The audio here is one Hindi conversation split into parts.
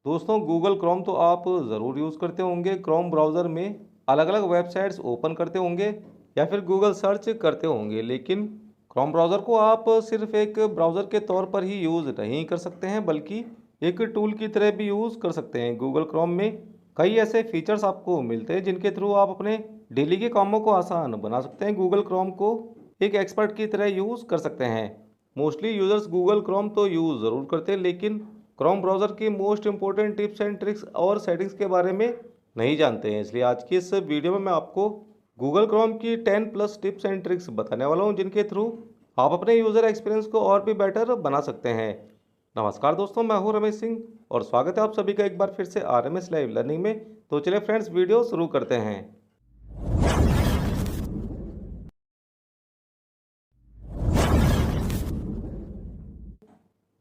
दोस्तों गूगल क्रोम तो आप ज़रूर यूज़ करते होंगे। क्रोम ब्राउज़र में अलग अलग वेबसाइट्स ओपन करते होंगे या फिर गूगल सर्च करते होंगे, लेकिन क्रोम ब्राउज़र को आप सिर्फ एक ब्राउज़र के तौर पर ही यूज़ नहीं कर सकते हैं, बल्कि एक टूल की तरह भी यूज़ कर सकते हैं। गूगल क्रोम में कई ऐसे फीचर्स आपको मिलते हैं जिनके थ्रू आप अपने डेली के कामों को आसान बना सकते हैं। गूगल क्रोम को एक एक्सपर्ट की तरह यूज़ कर सकते हैं। मोस्टली यूज़र्स गूगल क्रोम तो यूज़ ज़रूर करते हैं, लेकिन क्रोम ब्राउज़र की most important tips and tricks और सेटिंग्स के बारे में नहीं जानते हैं। इसलिए आज की इस वीडियो में मैं आपको गूगल क्रोम की 10 प्लस टिप्स एंड ट्रिक्स बताने वाला हूं, जिनके थ्रू आप अपने यूज़र एक्सपीरियंस को और भी बेटर बना सकते हैं। नमस्कार दोस्तों, मैं हूं रमेश सिंह और स्वागत है आप सभी का एक बार फिर से आरएमएस लाइव लर्निंग में। तो चलिए फ्रेंड्स, वीडियो शुरू करते हैं।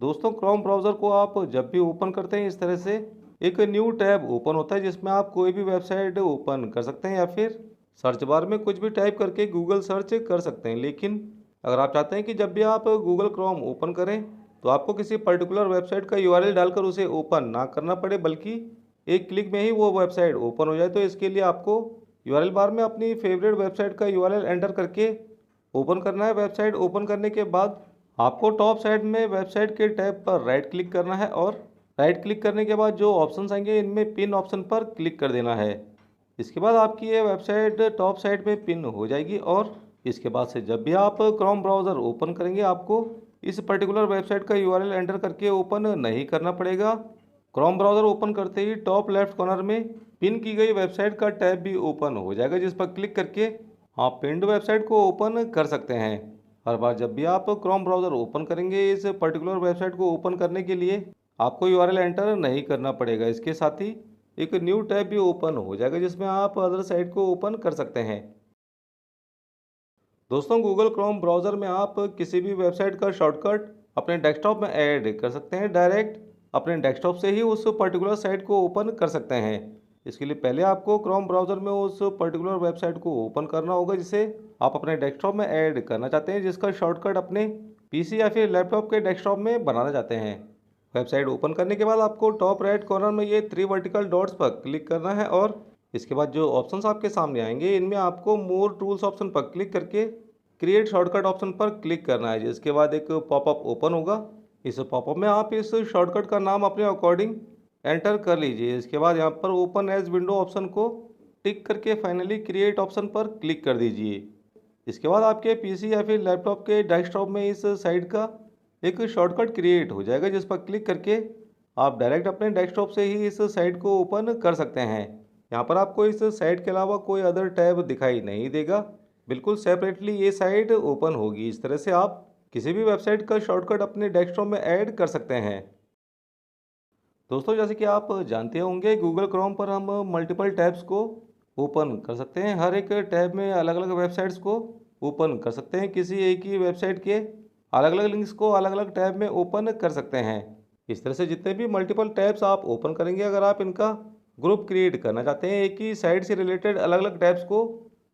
दोस्तों क्रोम ब्राउज़र को आप जब भी ओपन करते हैं, इस तरह से एक न्यू टैब ओपन होता है जिसमें आप कोई भी वेबसाइट ओपन कर सकते हैं या फिर सर्च बार में कुछ भी टाइप करके गूगल सर्च कर सकते हैं। लेकिन अगर आप चाहते हैं कि जब भी आप गूगल क्रोम ओपन करें तो आपको किसी पर्टिकुलर वेबसाइट का यूआरएल डालकर उसे ओपन ना करना पड़े, बल्कि एक क्लिक में ही वो वेबसाइट ओपन हो जाए, तो इसके लिए आपको यूआरएल बार में अपनी फेवरेट वेबसाइट का यूआरएल एंटर करके ओपन करना है। वेबसाइट ओपन करने के बाद आपको टॉप साइड में वेबसाइट के टैब पर राइट क्लिक करना है और राइट क्लिक करने के बाद जो ऑप्शंस आएंगे इनमें पिन ऑप्शन पर क्लिक कर देना है। इसके बाद आपकी ये वेबसाइट टॉप साइड में पिन हो जाएगी और इसके बाद से जब भी आप क्रोम ब्राउज़र ओपन करेंगे आपको इस पर्टिकुलर वेबसाइट का यूआरएल एंटर करके ओपन नहीं करना पड़ेगा। क्रोम ब्राउज़र ओपन करते ही टॉप लेफ्ट कॉर्नर में पिन की गई वेबसाइट का टैब भी ओपन हो जाएगा, जिस पर क्लिक करके आप पिन्ड वेबसाइट को ओपन कर सकते हैं। हर बार जब भी आप क्रोम ब्राउज़र ओपन करेंगे, इस पर्टिकुलर वेबसाइट को ओपन करने के लिए आपको यूआरएल एंटर नहीं करना पड़ेगा। इसके साथ ही एक न्यू टैब भी ओपन हो जाएगा जिसमें आप अदर साइट को ओपन कर सकते हैं। दोस्तों गूगल क्रोम ब्राउज़र में आप किसी भी वेबसाइट का शॉर्टकट अपने डेस्कटॉप में ऐड कर सकते हैं। डायरेक्ट अपने डेस्कटॉप से ही उस पर्टिकुलर साइट को ओपन कर सकते हैं। इसके लिए पहले आपको क्रोम ब्राउज़र में उस पर्टिकुलर वेबसाइट को ओपन करना होगा जिसे आप अपने डेस्कटॉप में ऐड करना चाहते हैं, जिसका शॉर्टकट अपने पीसी या फिर लैपटॉप के डेस्कटॉप में बनाना चाहते हैं। वेबसाइट ओपन करने के बाद आपको टॉप राइट कॉर्नर में ये 3 वर्टिकल डॉट्स पर क्लिक करना है और इसके बाद जो ऑप्शंस आपके सामने आएंगे इनमें आपको मोर टूल्स ऑप्शन पर क्लिक करके क्रिएट शॉर्टकट ऑप्शन पर क्लिक करना है, जिसके बाद एक पॉपअप ओपन होगा। इस पॉपअप में आप इस शॉर्टकट का नाम अपने अकॉर्डिंग एंटर कर लीजिए। इसके बाद यहाँ पर ओपन एज विंडो ऑप्शन को टिक करके फाइनली क्रिएट ऑप्शन पर क्लिक कर दीजिए। इसके बाद आपके पीसी या फिर लैपटॉप के डेस्कटॉप में इस साइट का एक शॉर्टकट क्रिएट हो जाएगा, जिस पर क्लिक करके आप डायरेक्ट अपने डेस्कटॉप से ही इस साइट को ओपन कर सकते हैं। यहाँ पर आपको इस साइट के अलावा कोई अदर टैब दिखाई नहीं देगा, बिल्कुल सेपरेटली ये साइट ओपन होगी। इस तरह से आप किसी भी वेबसाइट का शॉर्टकट अपने डेस्कटॉप में ऐड कर सकते हैं। दोस्तों जैसे कि आप जानते होंगे गूगल क्रोम पर हम मल्टीपल टैब्स को ओपन कर सकते हैं। हर एक टैब में अलग अलग वेबसाइट्स को ओपन कर सकते हैं। किसी एक ही वेबसाइट के अलग अलग लिंक्स को अलग अलग टैब में ओपन कर सकते हैं। इस तरह से जितने भी मल्टीपल टैब्स आप ओपन करेंगे, अगर आप इनका ग्रुप क्रिएट करना चाहते हैं, एक ही साइट से रिलेटेड अलग अलग टैब्स को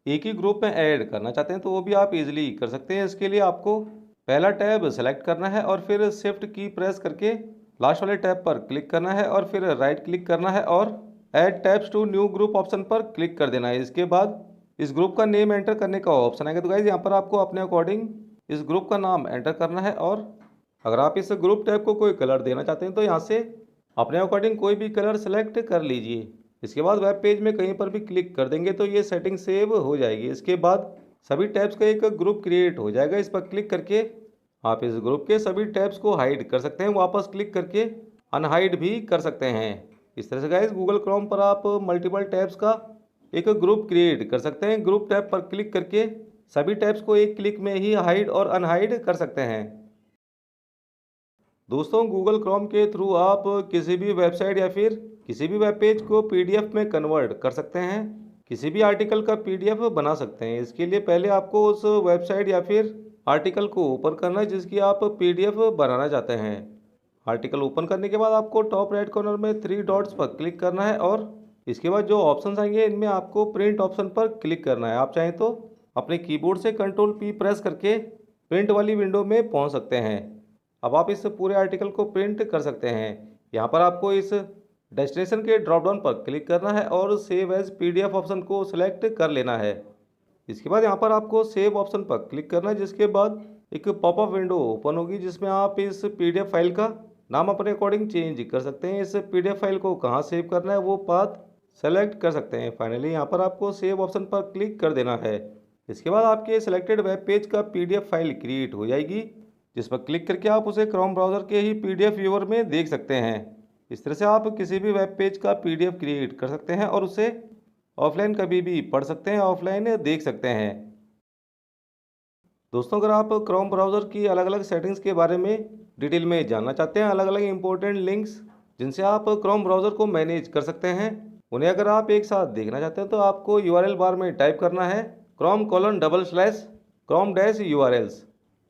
एक ही ग्रुप में ऐड करना चाहते हैं, तो वो भी आप इजीली कर सकते हैं। इसके लिए आपको पहला टैब सेलेक्ट करना है और फिर शिफ्ट की प्रेस करके लास्ट वाले टैब पर क्लिक करना है और फिर राइट क्लिक करना है और add tabs to new group option पर क्लिक कर देना है। इसके बाद इस ग्रुप का नेम एंटर करने का ऑप्शन आएगा। तो गाइज यहाँ पर आपको अपने अकॉर्डिंग इस ग्रुप का नाम एंटर करना है और अगर आप इस ग्रुप टैब को कोई कलर देना चाहते हैं तो यहाँ से अपने अकॉर्डिंग कोई भी कलर सेलेक्ट कर लीजिए। इसके बाद वेब पेज में कहीं पर भी क्लिक कर देंगे तो ये सेटिंग सेव हो जाएगी। इसके बाद सभी टैब्स का एक ग्रुप क्रिएट हो जाएगा। इस पर क्लिक करके आप इस ग्रुप के सभी टैब्स को हाइड कर सकते हैं, वापस क्लिक करके अनहाइड भी कर सकते हैं। इस तरह से गाइस गूगल क्रोम पर आप मल्टीपल टैब्स का एक ग्रुप क्रिएट कर सकते हैं। ग्रुप टैब पर क्लिक करके सभी टैब्स को एक क्लिक में ही हाइड और अनहाइड कर सकते हैं। दोस्तों गूगल क्रोम के थ्रू आप किसी भी वेबसाइट या फिर किसी भी वेब पेज को पीडीएफ में कन्वर्ट कर सकते हैं, किसी भी आर्टिकल का पीडीएफ बना सकते हैं। इसके लिए पहले आपको उस वेबसाइट या फिर आर्टिकल को ओपन करना है जिसकी आप पीडीएफ बनाना चाहते हैं। आर्टिकल ओपन करने के बाद आपको टॉप राइट कॉर्नर में 3 डॉट्स पर क्लिक करना है और इसके बाद जो ऑप्शंस आएंगे इनमें आपको प्रिंट ऑप्शन पर क्लिक करना है। आप चाहें तो अपने कीबोर्ड से कंट्रोल पी प्रेस करके प्रिंट वाली विंडो में पहुंच सकते हैं। अब आप इस पूरे आर्टिकल को प्रिंट कर सकते हैं। यहाँ पर आपको इस डेस्टिनेशन के ड्रॉप डाउन पर क्लिक करना है और सेव एज पीडीएफ ऑप्शन को सिलेक्ट कर लेना है। इसके बाद यहाँ पर आपको सेव ऑप्शन पर क्लिक करना है, जिसके बाद एक पॉपअप विंडो ओपन होगी जिसमें आप इस पीडीएफ फाइल का नाम अपने अकॉर्डिंग चेंज कर सकते हैं। इस पीडीएफ फाइल को कहाँ सेव करना है वो पाथ सेलेक्ट कर सकते हैं। फाइनली यहाँ पर आपको सेव ऑप्शन पर क्लिक कर देना है। इसके बाद आपके सिलेक्टेड वेब पेज का पीडीएफ फाइल क्रिएट हो जाएगी, जिस पर क्लिक करके आप उसे क्रोम ब्राउज़र के ही पीडीएफ व्यूअर में देख सकते हैं। इस तरह से आप किसी भी वेब पेज का पीडीएफ क्रिएट कर सकते हैं और उसे ऑफलाइन कभी भी पढ़ सकते हैं, ऑफलाइन देख सकते हैं। दोस्तों, अगर आप क्रोम ब्राउज़र की अलग अलग सेटिंग्स के बारे में डिटेल में जानना चाहते हैं, अलग अलग इंपॉर्टेंट लिंक्स जिनसे आप क्रोम ब्राउज़र को मैनेज कर सकते हैं, उन्हें अगर आप एक साथ देखना चाहते हैं तो आपको यूआरएल बार में टाइप करना है chrome:/chrome-urls।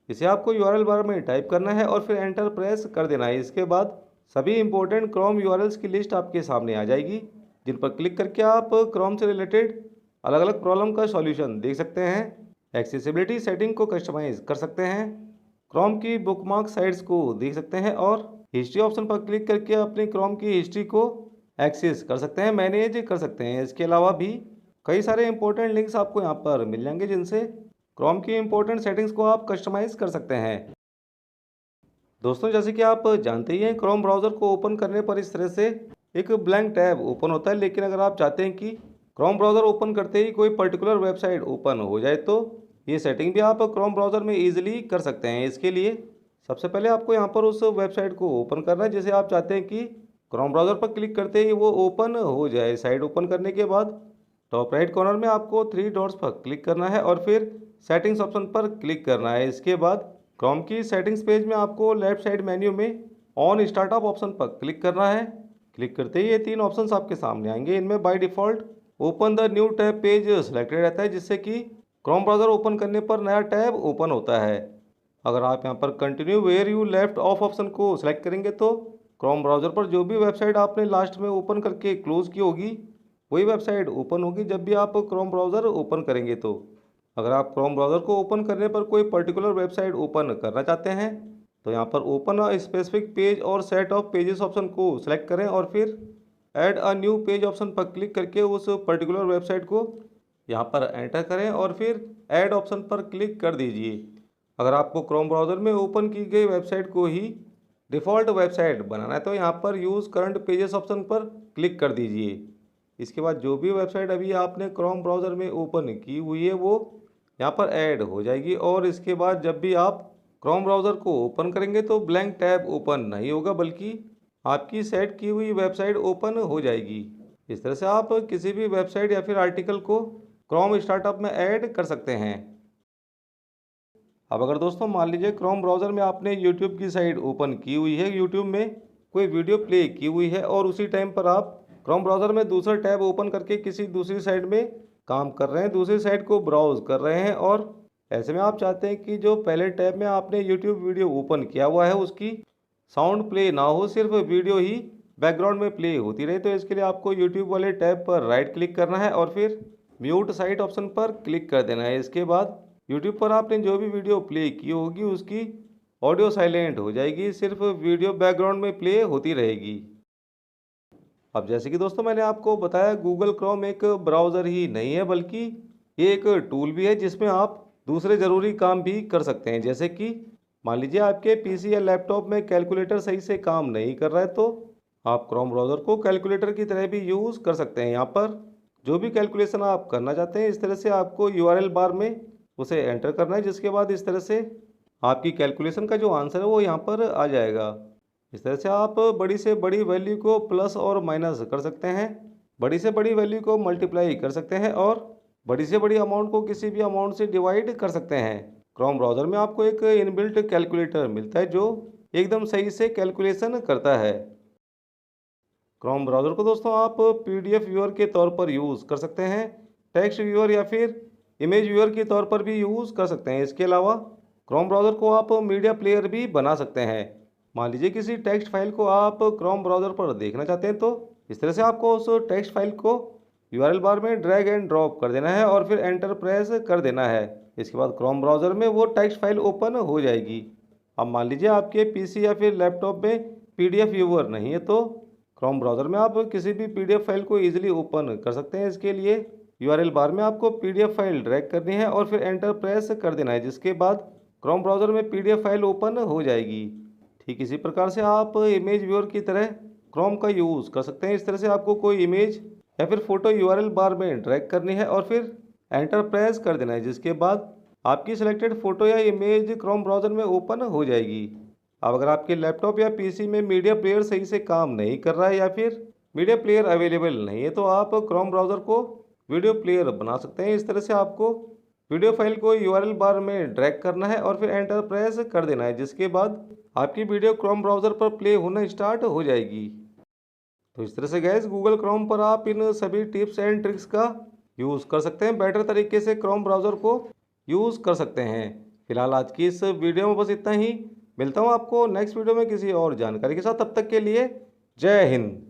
इसे आपको यूआरएल बार में टाइप करना है और फिर एंटर प्रेस कर देना है। इसके बाद सभी इंपॉर्टेंट क्रोम यूआरएल्स की लिस्ट आपके सामने आ जाएगी, जिन पर क्लिक करके आप क्रोम से रिलेटेड अलग अलग प्रॉब्लम का सॉल्यूशन देख सकते हैं, एक्सेसिबिलिटी सेटिंग को कस्टमाइज कर सकते हैं, क्रोम की बुकमार्क साइट्स को देख सकते हैं और हिस्ट्री ऑप्शन पर क्लिक करके अपने क्रोम की हिस्ट्री को एक्सेस कर सकते हैं, मैनेज कर सकते हैं। इसके अलावा भी कई सारे इंपॉर्टेंट लिंक्स आपको यहाँ पर मिल जाएंगे, जिनसे क्रोम की इंपॉर्टेंट सेटिंग्स को आप कस्टमाइज कर सकते हैं। दोस्तों, जैसे कि आप जानते ही हैं, क्रोम ब्राउज़र को ओपन करने पर इस तरह से एक ब्लैंक टैब ओपन होता है। लेकिन अगर आप चाहते हैं कि क्रोम ब्राउज़र ओपन करते ही कोई पर्टिकुलर वेबसाइट ओपन हो जाए, तो ये सेटिंग भी आप क्रोम ब्राउज़र में ईजिली कर सकते हैं। इसके लिए सबसे पहले आपको यहाँ पर उस वेबसाइट को ओपन करना है जिसे आप चाहते हैं कि क्रोम ब्राउज़र पर क्लिक करते ही वो ओपन हो जाए। साइट ओपन करने के बाद टॉप राइट कॉर्नर में आपको 3 डॉट्स पर क्लिक करना है और फिर सेटिंग्स ऑप्शन पर क्लिक करना है। इसके बाद क्रोम की सेटिंग्स पेज में आपको लेफ्ट साइड मेन्यू में ऑन स्टार्टअप ऑप्शन पर क्लिक करना है। क्लिक करते ही ये 3 ऑप्शंस आपके सामने आएंगे। इनमें by default open the new tab page selected रहता है, जिससे कि क्रोम ब्राउज़र ओपन करने पर नया टैब ओपन होता है। अगर आप यहाँ पर continue where you left off option को सिलेक्ट करेंगे तो क्रोम ब्राउज़र पर जो भी वेबसाइट आपने लास्ट में ओपन करके क्लोज़ की होगी, वही वेबसाइट ओपन होगी जब भी आप क्रोम ब्राउज़र ओपन करेंगे। तो अगर आप क्रोम ब्राउज़र को ओपन करने पर कोई पर्टिकुलर वेबसाइट ओपन करना चाहते हैं, तो यहाँ पर ओपन अ स्पेसिफिक पेज और सेट ऑफ पेजेस ऑप्शन को सिलेक्ट करें और फिर add a new page option पर क्लिक करके उस पर्टिकुलर वेबसाइट को यहाँ पर एंटर करें और फिर ऐड ऑप्शन पर क्लिक कर दीजिए। अगर आपको क्रोम ब्राउज़र में ओपन की गई वेबसाइट को ही डिफ़ॉल्ट वेबसाइट बनाना है, तो यहाँ पर यूज़ करंट पेजेस ऑप्शन पर क्लिक कर दीजिए। इसके बाद जो भी वेबसाइट अभी आपने क्रोम ब्राउज़र में ओपन की हुई है वो यहाँ पर ऐड हो जाएगी और इसके बाद जब भी आप क्रोम ब्राउज़र को ओपन करेंगे तो ब्लैंक टैब ओपन नहीं होगा, बल्कि आपकी सेट की हुई वेबसाइट ओपन हो जाएगी। इस तरह से आप किसी भी वेबसाइट या फिर आर्टिकल को क्रोम स्टार्टअप में ऐड कर सकते हैं। अब अगर दोस्तों मान लीजिए क्रोम ब्राउज़र में आपने यूट्यूब की साइट ओपन की हुई है, यूट्यूब में कोई वीडियो प्ले की हुई है और उसी टाइम पर आप क्रोम ब्राउज़र में दूसरा टैब ओपन करके किसी दूसरी साइट में काम कर रहे हैं, दूसरी साइट को ब्राउज़ कर रहे हैं और ऐसे में आप चाहते हैं कि जो पहले टैब में आपने यूट्यूब वीडियो ओपन किया हुआ है उसकी साउंड प्ले ना हो, सिर्फ वीडियो ही बैकग्राउंड में प्ले होती रहे, तो इसके लिए आपको यूट्यूब वाले टैब पर राइट क्लिक करना है और फिर म्यूट साइट ऑप्शन पर क्लिक कर देना है। इसके बाद यूट्यूब पर आपने जो भी वीडियो प्ले की होगी उसकी ऑडियो साइलेंट हो जाएगी, सिर्फ वीडियो बैकग्राउंड में प्ले होती रहेगी। अब जैसे कि दोस्तों मैंने आपको बताया, गूगल क्रोम एक ब्राउज़र ही नहीं है, बल्कि ये एक टूल भी है जिसमें आप दूसरे ज़रूरी काम भी कर सकते हैं। जैसे कि मान लीजिए आपके पीसी या लैपटॉप में कैलकुलेटर सही से काम नहीं कर रहा है, तो आप क्रोम ब्राउज़र को कैलकुलेटर की तरह भी यूज़ कर सकते हैं। यहाँ पर जो भी कैलकुलेशन आप करना चाहते हैं, इस तरह से आपको यूआरएल बार में उसे एंटर करना है, जिसके बाद इस तरह से आपकी कैलकुलेशन का जो आंसर है वो यहाँ पर आ जाएगा। इस तरह से आप बड़ी से बड़ी वैल्यू को प्लस और माइनस कर सकते हैं, बड़ी से बड़ी वैल्यू को मल्टीप्लाई कर सकते हैं और बड़ी से बड़ी अमाउंट को किसी भी अमाउंट से डिवाइड कर सकते हैं। क्रोम ब्राउज़र में आपको एक इनबिल्ट कैलकुलेटर मिलता है जो एकदम सही से कैलकुलेशन करता है। क्रोम ब्राउज़र को दोस्तों आप पीडीएफ व्यूअर के तौर पर यूज़ कर सकते हैं, टेक्स्ट व्यूअर या फिर इमेज व्यूअर के तौर पर भी यूज़ कर सकते हैं। इसके अलावा क्रोम ब्राउज़र को आप मीडिया प्लेयर भी बना सकते हैं। मान लीजिए किसी टेक्स्ट फाइल को आप क्रोम ब्राउज़र पर देखना चाहते हैं, तो इस तरह से आपको उस टेक्स्ट फाइल को यूआरएल बार में ड्रैग एंड ड्रॉप कर देना है और फिर एंटर प्रेस कर देना है। इसके बाद क्रोम ब्राउज़र में वो टेक्स्ट फाइल ओपन हो जाएगी। अब मान लीजिए आपके पीसी या फिर लैपटॉप में पीडीएफ व्यूअर नहीं है, तो क्रोम ब्राउज़र में आप किसी भी पीडीएफ फाइल को ईजिली ओपन कर सकते हैं। इसके लिए यूआरएल बार में आपको पीडीएफ फाइल ड्रैग करनी है और फिर एंटर प्रेस कर देना है, जिसके बाद क्रोम ब्राउज़र में पीडीएफ फाइल ओपन हो जाएगी। ठीक इसी प्रकार से आप इमेज व्यूअर की तरह क्रोम का यूज़ कर सकते हैं। इस तरह से आपको कोई इमेज या फिर फोटो यूआरएल बार में ड्रैग करनी है और फिर एंटर प्रेस कर देना है, जिसके बाद आपकी सिलेक्टेड फ़ोटो या इमेज क्रोम ब्राउज़र में ओपन हो जाएगी। अब अगर आपके लैपटॉप या पीसी में मीडिया प्लेयर सही से काम नहीं कर रहा है या फिर मीडिया प्लेयर अवेलेबल नहीं है, तो आप क्रोम ब्राउज़र को वीडियो प्लेयर बना सकते हैं। इस तरह से आपको वीडियो फाइल को यूआरएल बार में ड्रैग करना है और फिर एंटर प्रेस कर देना है, जिसके बाद आपकी वीडियो क्रोम ब्राउज़र पर प्ले होना स्टार्ट हो जाएगी। तो इस तरह से गैस गूगल क्रोम पर आप इन सभी टिप्स एंड ट्रिक्स का यूज़ कर सकते हैं, बेटर तरीके से क्रोम ब्राउज़र को यूज़ कर सकते हैं। फिलहाल आज की इस वीडियो में बस इतना ही। मिलता हूँ आपको नेक्स्ट वीडियो में किसी और जानकारी के साथ। तब तक के लिए जय हिंद।